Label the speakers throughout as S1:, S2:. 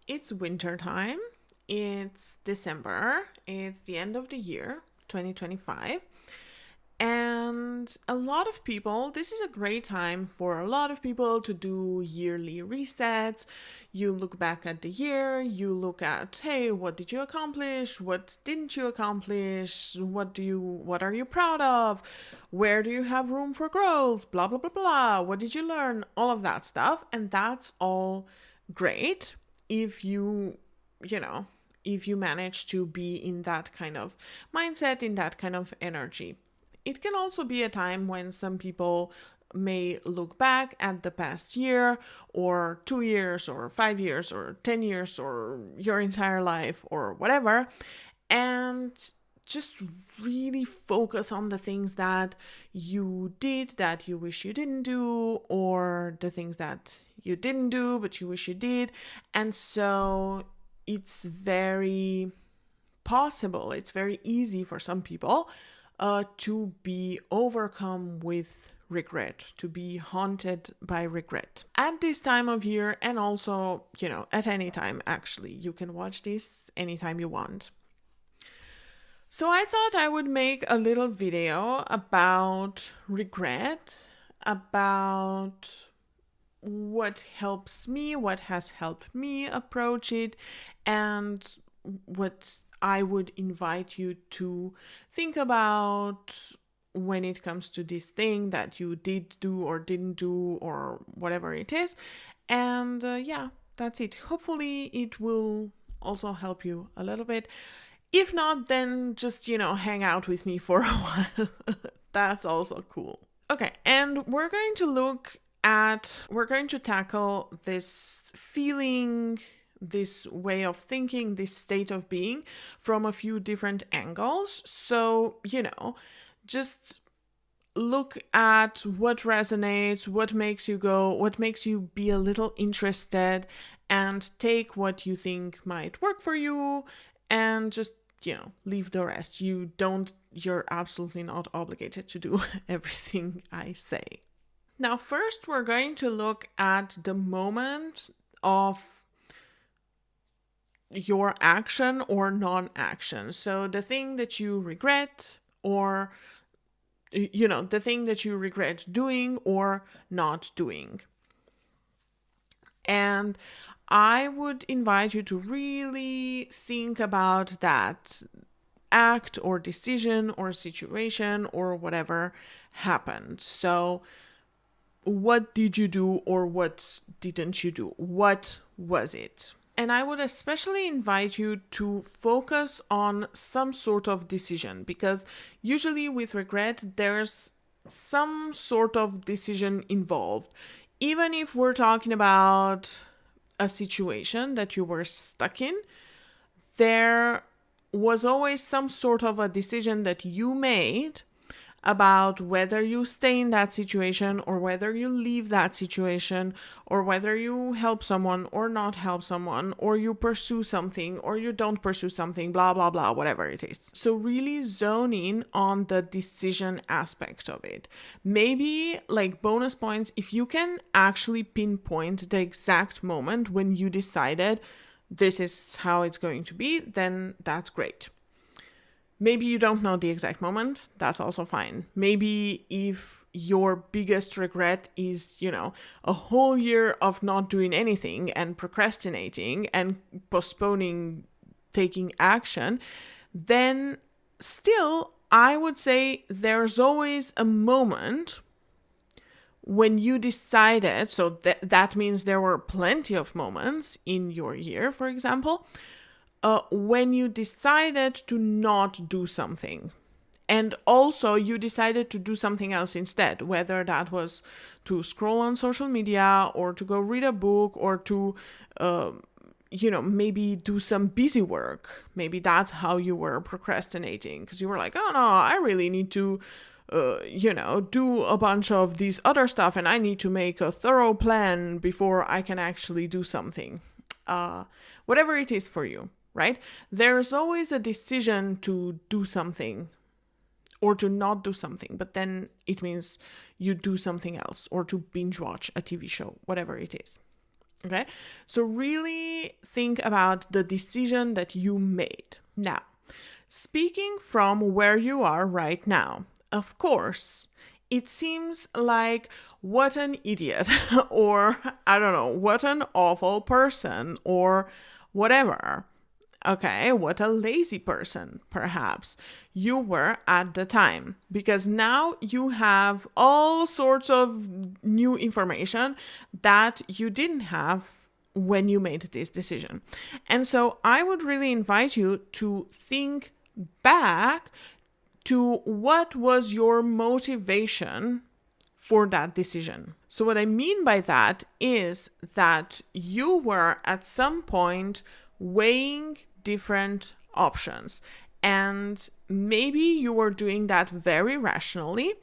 S1: it's winter time. It's December. It's the end of the year, 2025. And a lot of people, this is a great time for a lot of people to do yearly resets. You look back at the year, you look at, hey, what did you accomplish? What didn't you accomplish? What are you proud of? Where do you have room for growth? Blah blah blah blah. What did you learn? All of that stuff. And that's all great if you know, if you manage to be in that kind of mindset, in that kind of energy. It can also be a time when some people may look back at the past year or 2 years or 5 years or 10 years or your entire life or whatever, and just really focus on the things that you did that you wish you didn't do, or the things that you didn't do but you wish you did. And so it's very possible, it's very easy for some people to be overcome with regret, to be haunted by regret. At this time of year, and also, at any time, actually, you can watch this anytime you want. So I thought I would make a little video about regret, about what helps me, what has helped me approach it, and what I would invite you to think about when it comes to this thing that you did do or didn't do or whatever it is. And yeah, that's it. Hopefully it will also help you a little bit. If not, then just, hang out with me for a while. That's also cool. Okay, and we're going to tackle this feeling, this way of thinking, this state of being from a few different angles. So, just look at what resonates, what makes you go, what makes you be a little interested, and take what you think might work for you and just, leave the rest. You're absolutely not obligated to do everything I say. Now, first, we're going to look at the moment of your action or non-action. So the thing that you regret, or, the thing that you regret doing or not doing. And I would invite you to really think about that act or decision or situation or whatever happened. So what did you do or what didn't you do? What was it? And I would especially invite you to focus on some sort of decision, because usually with regret, there's some sort of decision involved. Even if we're talking about a situation that you were stuck in, there was always some sort of a decision that you made about whether you stay in that situation or whether you leave that situation, or whether you help someone or not help someone, or you pursue something or you don't pursue something, blah, blah, blah, whatever it is. So really zone in on the decision aspect of it. Maybe like bonus points, if you can actually pinpoint the exact moment when you decided this is how it's going to be, then that's great. Maybe you don't know the exact moment, that's also fine. Maybe if your biggest regret is, a whole year of not doing anything and procrastinating and postponing taking action, then still, I would say there's always a moment when you decided, so that means there were plenty of moments in your year, for example, when you decided to not do something. And also you decided to do something else instead, whether that was to scroll on social media or to go read a book or to, maybe do some busy work. Maybe that's how you were procrastinating, because you were like, oh no, I really need to, do a bunch of these other stuff and I need to make a thorough plan before I can actually do something. Whatever it is for you. Right? There's always a decision to do something or to not do something, but then it means you do something else or to binge watch a TV show, whatever it is. Okay, so really think about the decision that you made. Now, speaking from where you are right now, of course, it seems like what an idiot, or I don't know, what an awful person, or whatever. Okay, what a lazy person, perhaps, you were at the time. Because now you have all sorts of new information that you didn't have when you made this decision. And so I would really invite you to think back to what was your motivation for that decision. So, what I mean by that is that you were at some point weighing different options, and maybe you were doing that very rationally,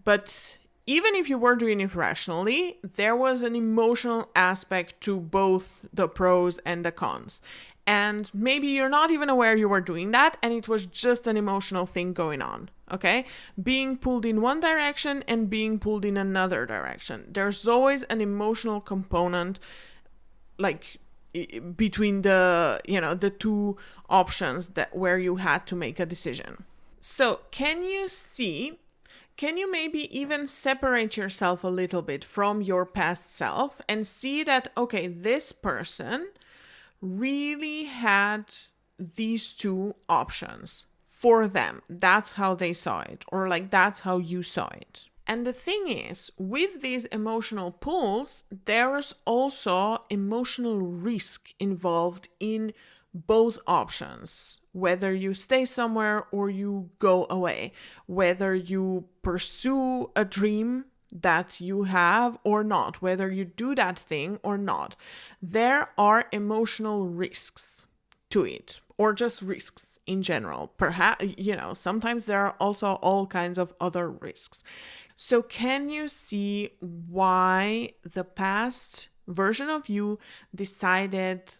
S1: but even if you were doing it rationally, there was an emotional aspect to both the pros and the cons. And maybe you're not even aware you were doing that, and it was just an emotional thing going on. Okay? Being pulled in one direction and being pulled in another direction. There's always an emotional component, like between the two options that where you had to make a decision. So, can you maybe even separate yourself a little bit from your past self and see that, okay, this person really had these two options for them. That's how they saw it, or like that's how you saw it. And the thing is, with these emotional pulls, there is also emotional risk involved in both options. Whether you stay somewhere or you go away, whether you pursue a dream that you have or not, whether you do that thing or not, there are emotional risks to it, or just risks in general. Perhaps, sometimes there are also all kinds of other risks. So, can you see why the past version of you decided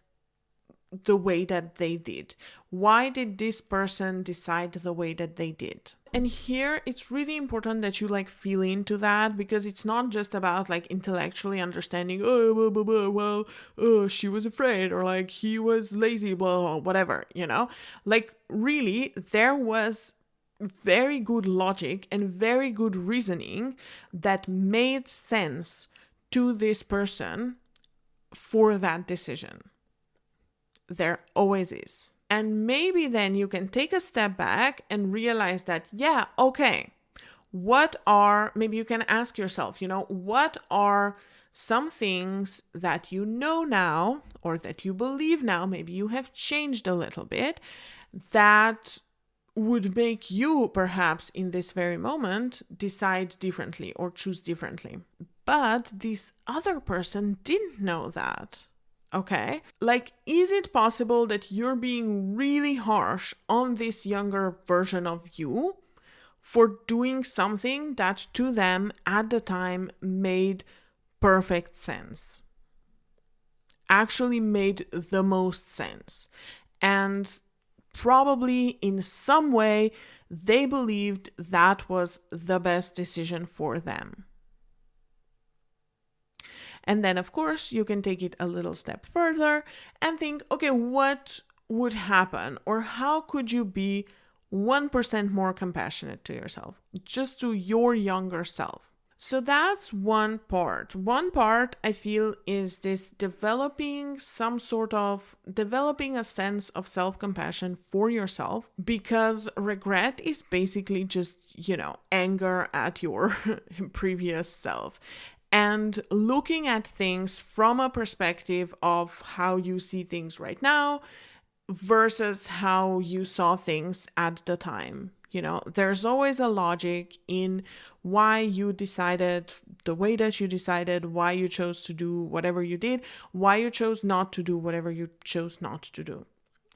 S1: the way that they did? Why did this person decide the way that they did? And here it's really important that you feel into that, because it's not just about intellectually understanding, she was afraid, or he was lazy, blah, blah, whatever, really there was very good logic and very good reasoning that made sense to this person for that decision. There always is. And maybe then you can take a step back and realize that, yeah, okay, maybe you can ask yourself, what are some things that you know now, or that you believe now, maybe you have changed a little bit, that would make you perhaps in this very moment decide differently or choose differently. But this other person didn't know that. Okay? Is it possible that you're being really harsh on this younger version of you for doing something that to them at the time made perfect sense? Actually made the most sense. And probably in some way they believed that was the best decision for them. And then, of course, you can take it a little step further and think, okay, what would happen? Or how could you be 1% more compassionate to yourself, just to your younger self? So that's one part. One part, I feel, is this developing a sense of self-compassion for yourself, because regret is basically just, anger at your previous self. And looking at things from a perspective of how you see things right now versus how you saw things at the time. There's always a logic in why you decided the way that you decided, why you chose to do whatever you did, why you chose not to do whatever you chose not to do.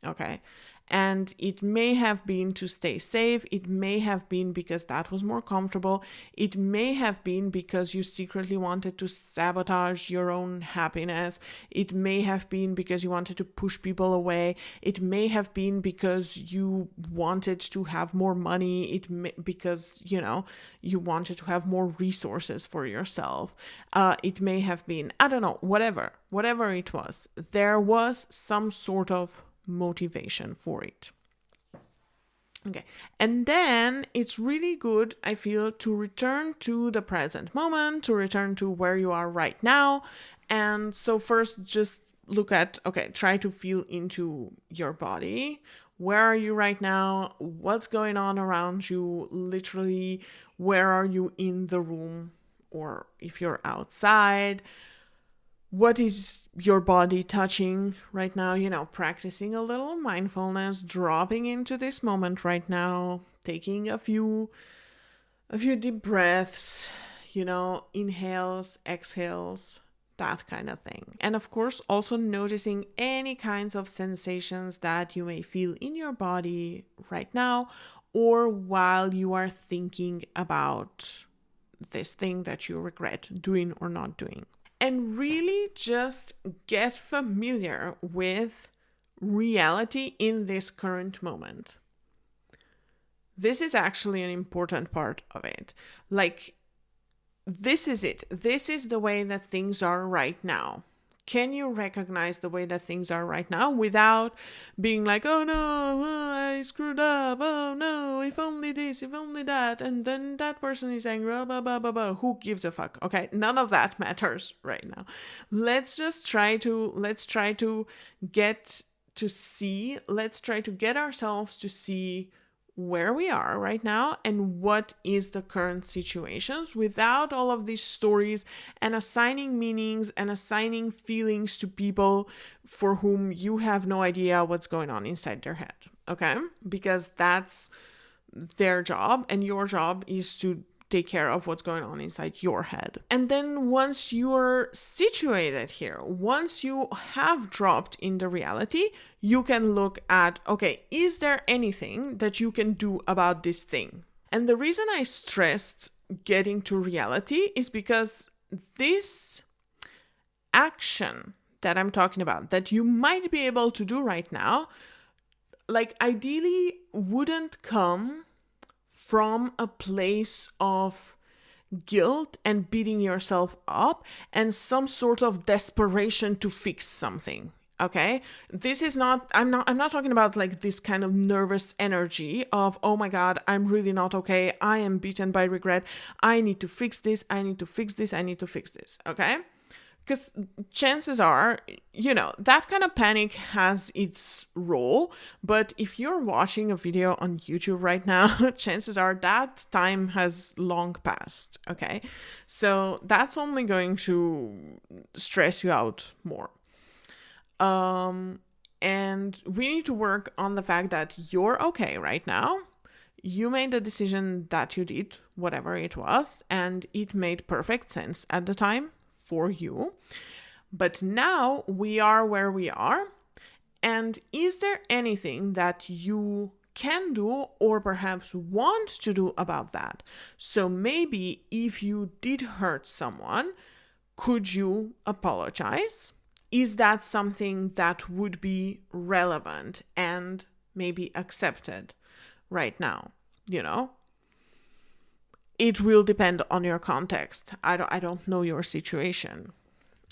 S1: Okay. And it may have been to stay safe. It may have been because that was more comfortable. It may have been because you secretly wanted to sabotage your own happiness. It may have been because you wanted to push people away. It may have been because you wanted to have more money. Because, you wanted to have more resources for yourself. It may have been, I don't know, whatever it was. There was some sort of motivation for it. Okay. And then it's really good, I feel, to return to the present moment, to return to where you are right now. And so first just try to feel into your body. Where are you right now? What's going on around you? Literally, where are you in the room? Or if you're outside, what is your body touching right now? Practicing a little mindfulness, dropping into this moment right now, taking a few deep breaths, inhales, exhales, that kind of thing. And of course, also noticing any kinds of sensations that you may feel in your body right now, or while you are thinking about this thing that you regret doing or not doing. And really just get familiar with reality in this current moment. This is actually an important part of it. This is it. This is the way that things are right now. Can you recognize the way that things are right now without being like, oh no, I screwed up, oh no, if only this, if only that, and then that person is angry, blah, blah, blah, blah. Who gives a fuck? Okay, none of that matters right now. Let's try to get ourselves to see where we are right now and what is the current situations without all of these stories and assigning meanings and assigning feelings to people for whom you have no idea what's going on inside their head. Okay? Because that's their job, and your job is to take care of what's going on inside your head. And then once you're situated here, once you have dropped into reality, you can look at, okay, is there anything that you can do about this thing? And the reason I stressed getting to reality is because this action that I'm talking about, that you might be able to do right now, ideally wouldn't come from a place of guilt and beating yourself up and some sort of desperation to fix something. Okay? This is not, I'm not talking about this kind of nervous energy of, oh my God, I'm really not okay. I am beaten by regret. I need to fix this. I need to fix this. I need to fix this. Okay? Because chances are, that kind of panic has its role. But if you're watching a video on YouTube right now, chances are that time has long passed. Okay. So that's only going to stress you out more. And we need to work on the fact that you're okay right now. You made the decision that you did, whatever it was, and it made perfect sense at the time for you. But now we are where we are. And is there anything that you can do or perhaps want to do about that? So maybe if you did hurt someone, could you apologize? Is that something that would be relevant and maybe accepted right now? It will depend on your context. I don't know your situation,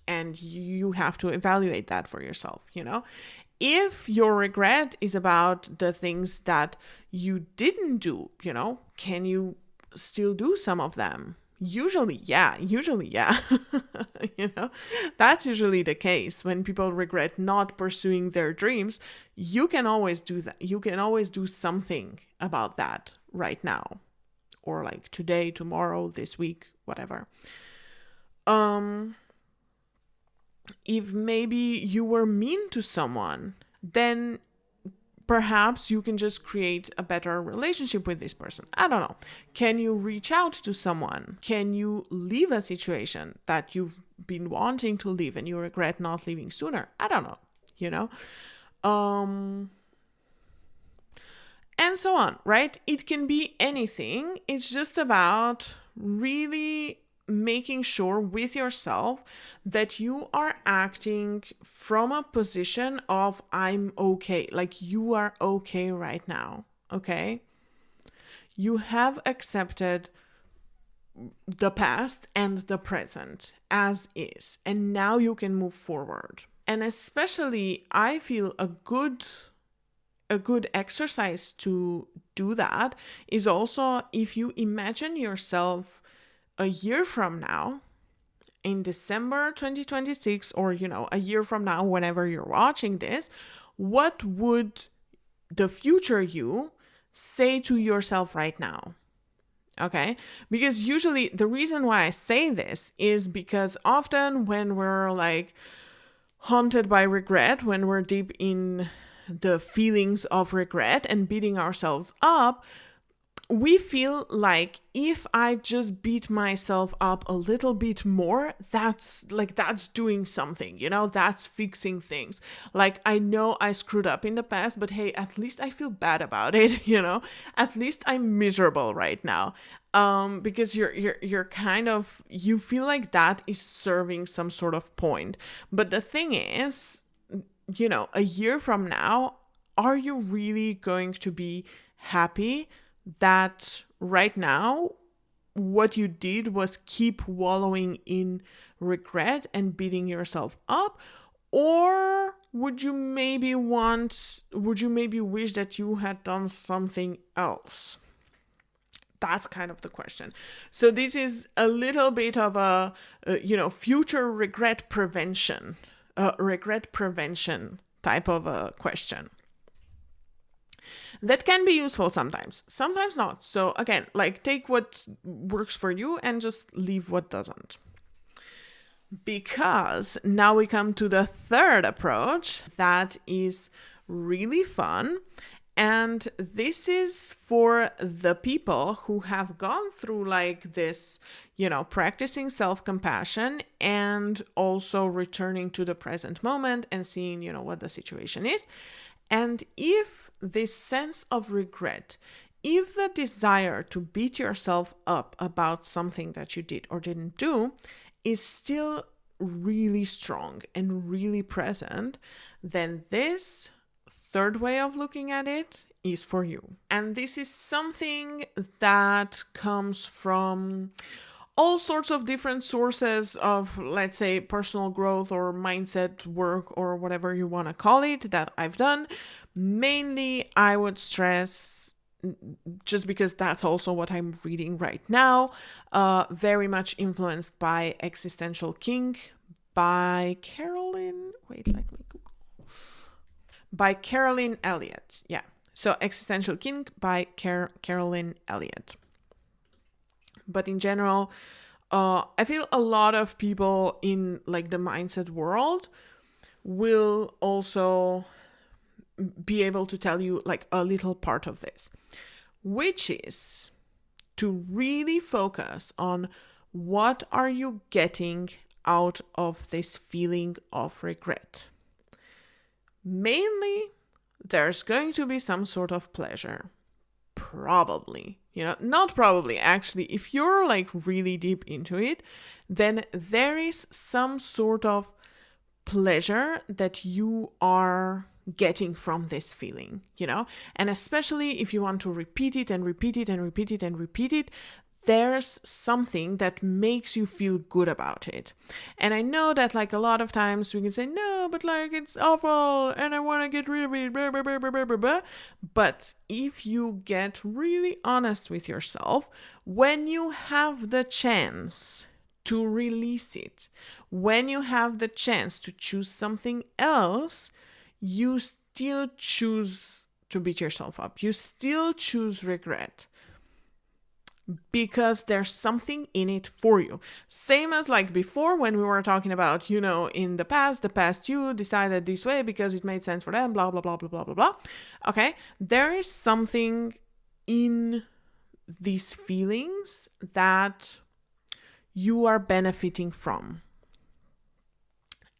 S1: and you have to evaluate that for yourself. If your regret is about the things that you didn't do, can you still do some of them? Usually, yeah. That's usually the case. When people regret not pursuing their dreams, you can always do that. You can always do something about that right now, or today, tomorrow, this week, whatever. If maybe you were mean to someone, then perhaps you can just create a better relationship with this person. I don't know. Can you reach out to someone? Can you leave a situation that you've been wanting to leave and you regret not leaving sooner? I don't know, Um, and so on, right? It can be anything. It's just about really making sure with yourself that you are acting from a position of I'm okay, like you are okay right now, okay? You have accepted the past and the present as is, and now you can move forward. And especially, I feel a good exercise to do that is also if you imagine yourself a year from now in December 2026, or a year from now whenever you're watching this, what would the future you say to yourself right now? Okay? Because usually the reason why I say this is because often when we're like haunted by regret, when we're deep in the feelings of regret and beating ourselves up, we feel like if I just beat myself up a little bit more, that's doing something, that's fixing things. Like, I know I screwed up in the past, but hey, at least I feel bad about it, at least I'm miserable right now. Because you're kind of, you feel like that is serving some sort of point. But the thing is, a year from now, are you really going to be happy that right now what you did was keep wallowing in regret and beating yourself up? Or would you maybe wish that you had done something else? That's kind of the question. So this is a little bit of a future regret prevention type of a question that can be useful sometimes not. So again, like, take what works for you and just leave what doesn't. Because now we come to the third approach that is really fun. And this is for the people who have gone through like this, practicing self-compassion and also returning to the present moment and seeing, what the situation is. And if this sense of regret, if the desire to beat yourself up about something that you did or didn't do is still really strong and really present, then this third way of looking at it is for you. And this is something that comes from all sorts of different sources of, let's say, personal growth or mindset work or whatever you want to call it that I've done. Mainly, I would stress, just because that's also what I'm reading right now, very much influenced by Existential King by Carolyn. Wait, let me Google. By Carolyn Elliott. Yeah. So Existential King by Carolyn Elliott. But in general, I feel a lot of people in like the mindset world will also be able to tell you like a little part of this, which is to really focus on what are you getting out of this feeling of regret. Mainly, there's going to be some sort of pleasure. Probably, not probably, actually, if you're like really deep into it, then there is some sort of pleasure that you are getting from this feeling, and especially if you want to repeat it and repeat it and repeat it and repeat it, there's something that makes you feel good about it. And I know that like a lot of times we can say, no, but like it's awful and I want to get rid of it, blah, blah, blah, blah, blah, blah. But if you get really honest with yourself, when you have the chance to release it, when you have the chance to choose something else, you still choose to beat yourself up. You still choose regret. Because there's something in it for you. Same as like before when we were talking about, in the past you decided this way because it made sense for them, blah, blah, blah, blah, blah, blah, blah. Okay, there is something in these feelings that you are benefiting from.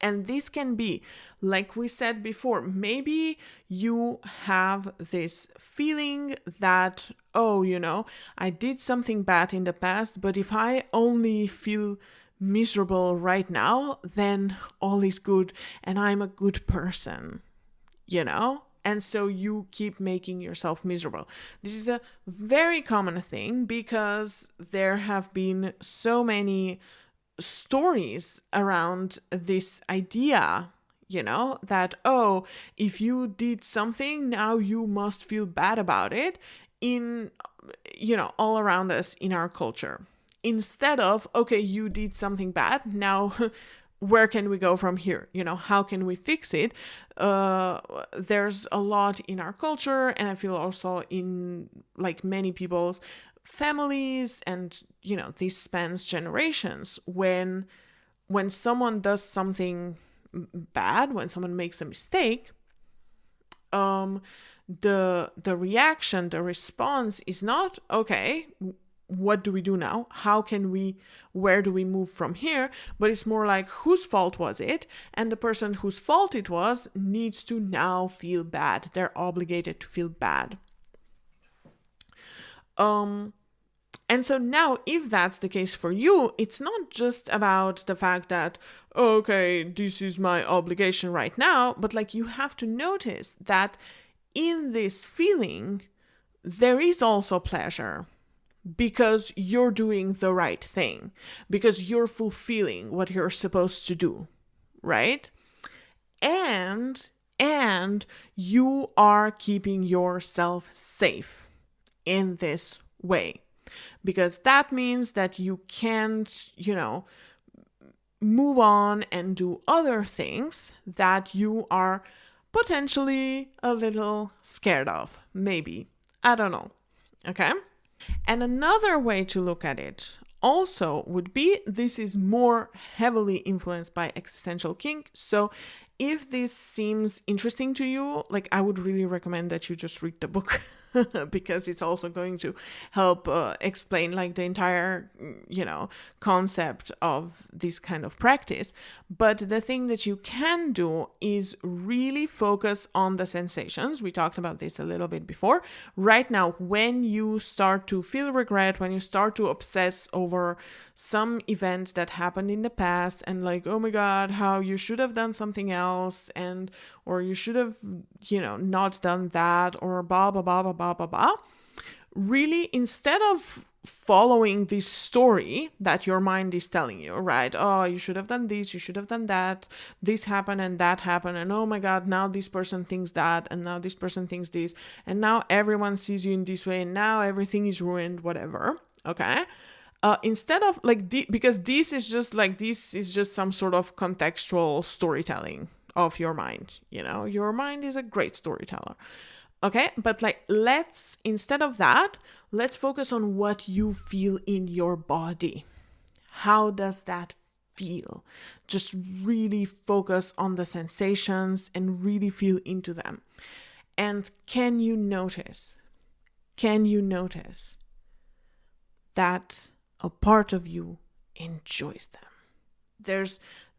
S1: And this can be, like we said before, maybe you have this feeling that, oh, I did something bad in the past, but if I only feel miserable right now, then all is good and I'm a good person, And so you keep making yourself miserable. This is a very common thing because there have been so many stories around this idea, that, oh, if you did something, now you must feel bad about it all around us in our culture. Instead of, okay, you did something bad, now where can we go from here? How can we fix it? There's a lot in our culture, and I feel also in like many people's families, and this spans generations. When someone does something bad, when someone makes a mistake, the reaction, the response is not, okay, what do we do now? Where do we move from here? But it's more like, whose fault was it? And the person whose fault it was needs to now feel bad. They're obligated to feel bad. And so now, if that's the case for you, it's not just about the fact that, okay, this is my obligation right now, but like, you have to notice that in this feeling, there is also pleasure, because you're doing the right thing, because you're fulfilling what you're supposed to do, right? And you are keeping yourself safe in this way, because that means that you can't, move on and do other things that you are potentially a little scared of, maybe. I don't know. Okay? And another way to look at it also would be, this is more heavily influenced by existential kink. So if this seems interesting to you, like, I would really recommend that you just read the book because it's also going to help explain like the entire, concept of this kind of practice. But the thing that you can do is really focus on the sensations. We talked about this a little bit before. Right now, when you start to feel regret, when you start to obsess over some event that happened in the past, and like, oh my God, how you should have done something else, or you should have, not done that, or blah, blah, blah, blah, blah, blah, blah. Really, instead of following this story that your mind is telling you, right? Oh, you should have done this, you should have done that, this happened and that happened, and oh my God, now this person thinks that, and now this person thinks this, and now everyone sees you in this way, and now everything is ruined, whatever, okay? Instead of like, because this is just some sort of contextual storytelling of your mind, your mind is a great storyteller. Okay, but like, instead of that, let's focus on what you feel in your body. How does that feel? Just really focus on the sensations and really feel into them. And can you notice that a part of you enjoys them?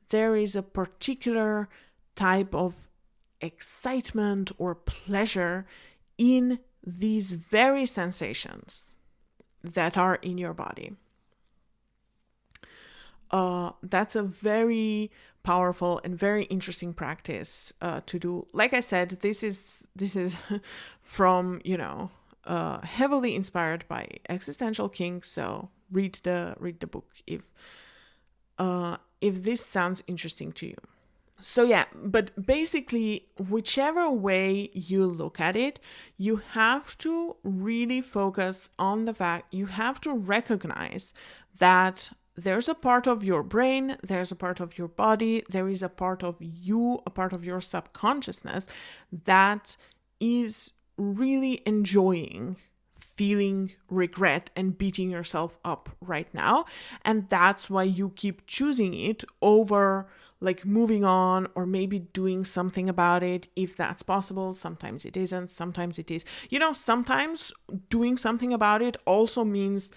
S1: There is a particular type of excitement or pleasure in these very sensations that are in your body. That's a very powerful and very interesting practice to do. Like I said, this is from heavily inspired by existential kink. So read the book if this sounds interesting to you. So yeah, but basically, whichever way you look at it, you have to really focus on the fact, you have to recognize that there's a part of your brain, there's a part of your body, there is a part of you, a part of your subconsciousness that is really enjoying feeling regret and beating yourself up right now. And that's why you keep choosing it over like moving on or maybe doing something about it if that's possible. Sometimes it isn't, sometimes it is. Sometimes doing something about it also means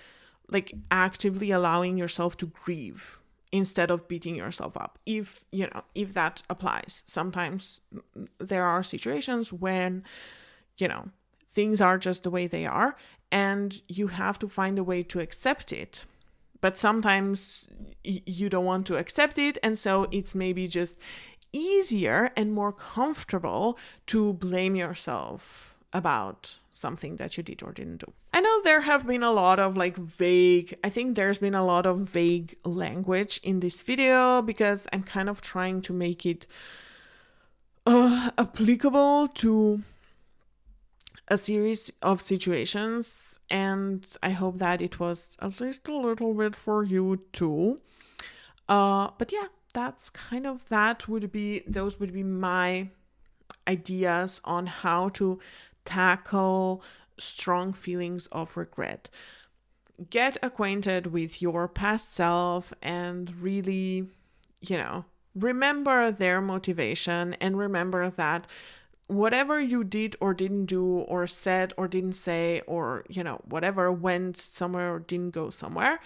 S1: like actively allowing yourself to grieve instead of beating yourself up, if that applies. Sometimes there are situations when things are just the way they are, and you have to find a way to accept it. But sometimes you don't want to accept it, and so it's maybe just easier and more comfortable to blame yourself about something that you did or didn't do. I know there have been a lot of there's been a lot of vague language in this video, because I'm kind of trying to make it applicable to a series of situations, and I hope that it was at least a little bit for you too. But yeah, that's kind of those would be my ideas on how to tackle strong feelings of regret. Get acquainted with your past self and really, remember their motivation, and remember that whatever you did or didn't do, or said or didn't say, or, whatever went somewhere or didn't go somewhere,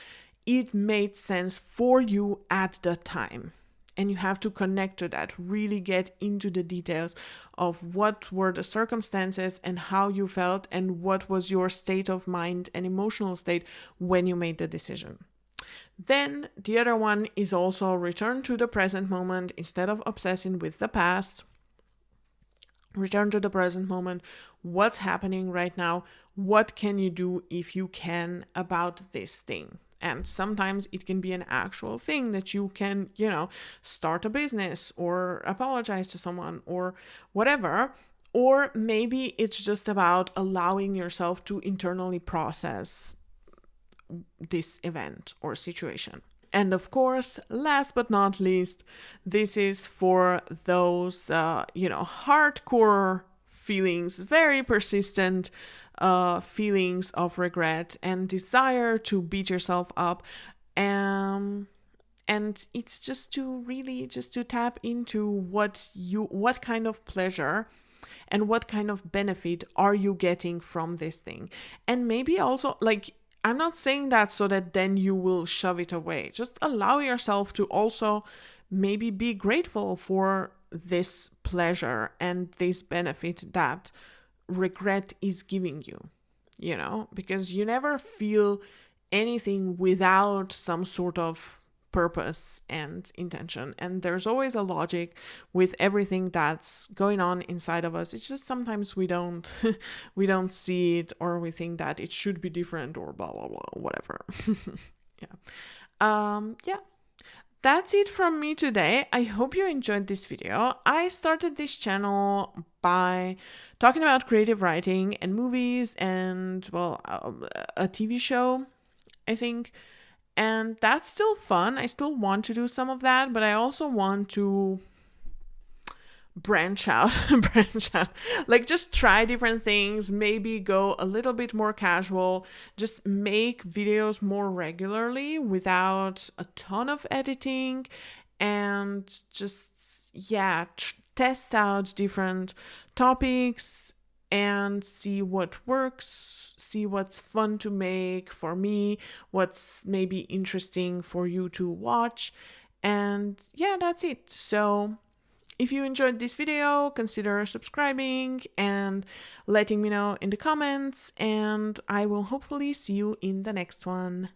S1: it made sense for you at the time. And you have to connect to that, really get into the details of what were the circumstances and how you felt, and what was your state of mind and emotional state when you made the decision. Then the other one is also return to the present moment instead of obsessing with the past. Return to the present moment. What's happening right now? What can you do, if you can, about this thing? And sometimes it can be an actual thing that you can, start a business or apologize to someone or whatever. Or maybe it's just about allowing yourself to internally process this event or situation. And of course, last but not least, this is for those, hardcore feelings, very persistent feelings of regret and desire to beat yourself up. And it's just to tap into what kind of pleasure and what kind of benefit are you getting from this thing. And maybe also, I'm not saying that so that then you will shove it away. Just allow yourself to also maybe be grateful for this pleasure and this benefit that regret is giving you, because you never feel anything without some sort of purpose and intention. And there's always a logic with everything that's going on inside of us. It's just sometimes we don't we don't see it, or we think that it should be different, or blah blah blah, whatever. Yeah. That's it from me today. I hope you enjoyed this video. I started this channel by talking about creative writing and movies and, a TV show, I think. And that's still fun. I still want to do some of that, but I also want to branch out, just try different things, maybe go a little bit more casual, just make videos more regularly without a ton of editing, and just, test out different topics and see what works, see what's fun to make for me, what's maybe interesting for you to watch. And that's it. So if you enjoyed this video, consider subscribing and letting me know in the comments, and I will hopefully see you in the next one.